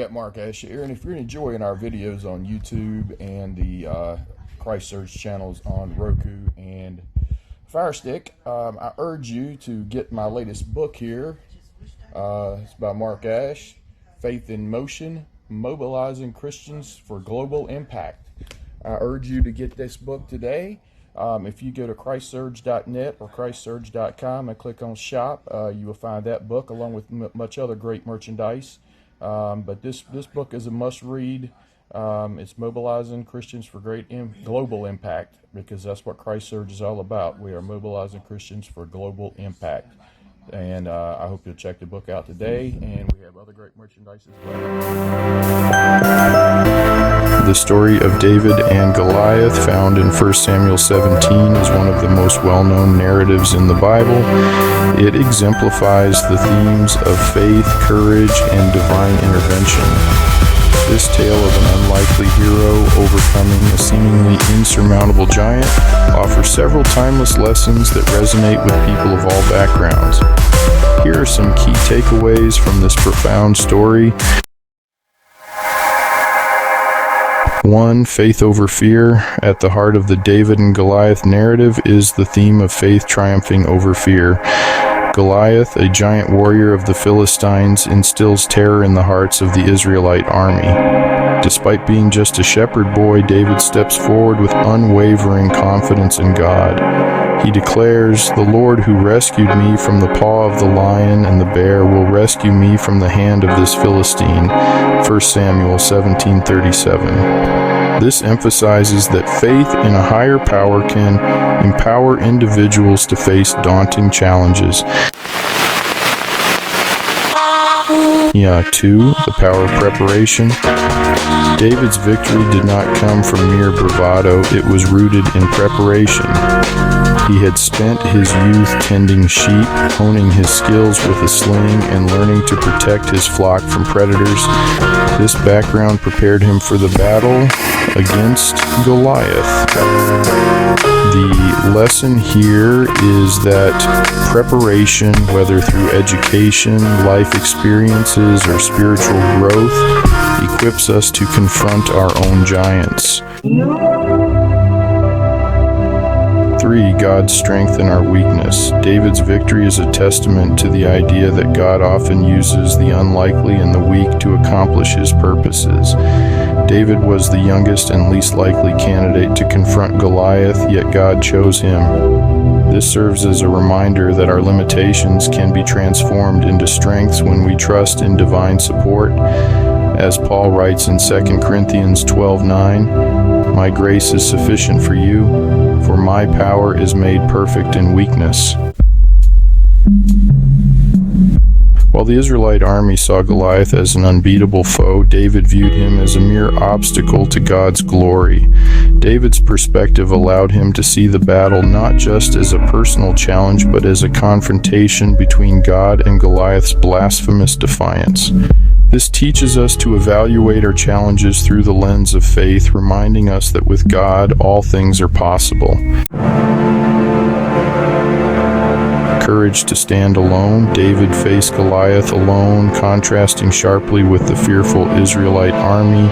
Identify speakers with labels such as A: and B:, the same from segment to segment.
A: got Mark Ash here, and if you're enjoying our videos on YouTube and the Christ Search channels on Roku and Fire Stick, I urge you to get my latest book here. It's by Mark Ash, Faith in Motion, Mobilizing Christians for Global Impact. I urge you to get this book today. If you go to christsurge.net or christsurge.com and click on shop, you will find that book along with much other great merchandise. But this book is a must-read. It's mobilizing Christians for global impact, because that's what Christ Surge is all about. We are mobilizing Christians for global impact. And I hope you'll check the book out today, and we have other great merchandise as well.
B: The story of David and Goliath, found in 1 Samuel 17, is one of the most well-known narratives in the Bible. It exemplifies the themes of faith, courage, and divine intervention. This tale of an unlikely hero overcoming a seemingly insurmountable giant offers several timeless lessons that resonate with people of all backgrounds. Here are some key takeaways from this profound story. 1. Faith over fear. At the heart of the David and Goliath narrative is the theme of faith triumphing over fear. Goliath, a giant warrior of the Philistines, instills terror in the hearts of the Israelite army. Despite being just a shepherd boy, David steps forward with unwavering confidence in God. He declares, "The Lord who rescued me from the paw of the lion and the bear will rescue me from the hand of this Philistine." 1 Samuel 17:37. This emphasizes that faith in a higher power can empower individuals to face daunting challenges. 2. The power of preparation. David's victory did not come from mere bravado, it was rooted in preparation. He had spent his youth tending sheep, honing his skills with a sling, and learning to protect his flock from predators. This background prepared him for the battle against Goliath. The lesson here is that preparation, whether through education, life experiences, or spiritual growth, equips us to confront our own giants. 3. God's strength in our weakness. David's victory is a testament to the idea that God often uses the unlikely and the weak to accomplish his purposes. David was the youngest and least likely candidate to confront Goliath, yet God chose him. This serves as a reminder that our limitations can be transformed into strengths when we trust in divine support. As Paul writes in 2 Corinthians 12:9, "My grace is sufficient for you, for my power is made perfect in weakness." While the Israelite army saw Goliath as an unbeatable foe, David viewed him as a mere obstacle to God's glory. David's perspective allowed him to see the battle not just as a personal challenge, but as a confrontation between God and Goliath's blasphemous defiance. This teaches us to evaluate our challenges through the lens of faith, reminding us that with God, all things are possible. Courage to stand alone. David faced Goliath alone, contrasting sharply with the fearful Israelite army.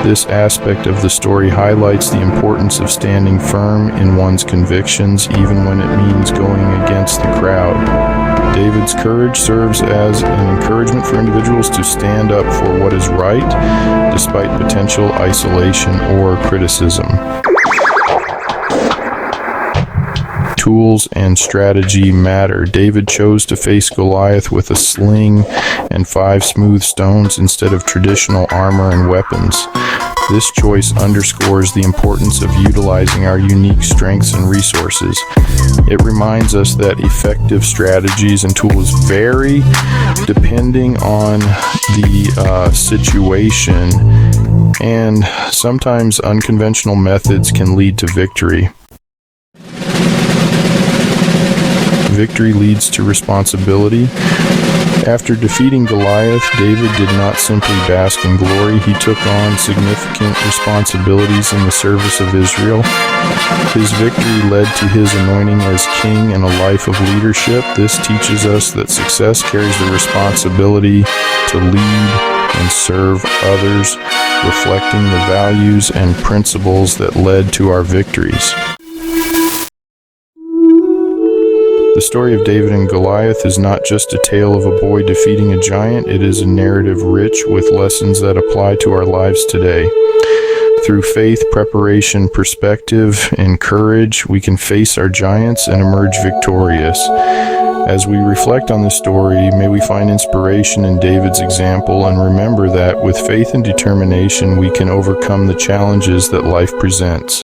B: This aspect of the story highlights the importance of standing firm in one's convictions, even when it means going against the crowd. David's courage serves as an encouragement for individuals to stand up for what is right, despite potential isolation or criticism. Tools and strategy matter. David chose to face Goliath with a sling and 5 smooth stones instead of traditional armor and weapons. This choice underscores the importance of utilizing our unique strengths and resources. It reminds us that effective strategies and tools vary depending on the situation, and sometimes unconventional methods can lead to victory. Victory leads to responsibility. After defeating Goliath, David did not simply bask in glory, he took on significant responsibilities in the service of Israel. His victory led to his anointing as king and a life of leadership. This teaches us that success carries the responsibility to lead and serve others, reflecting the values and principles that led to our victories. The story of David and Goliath is not just a tale of a boy defeating a giant, it is a narrative rich with lessons that apply to our lives today. Through faith, preparation, perspective, and courage, we can face our giants and emerge victorious. As we reflect on this story, may we find inspiration in David's example and remember that with faith and determination, we can overcome the challenges that life presents.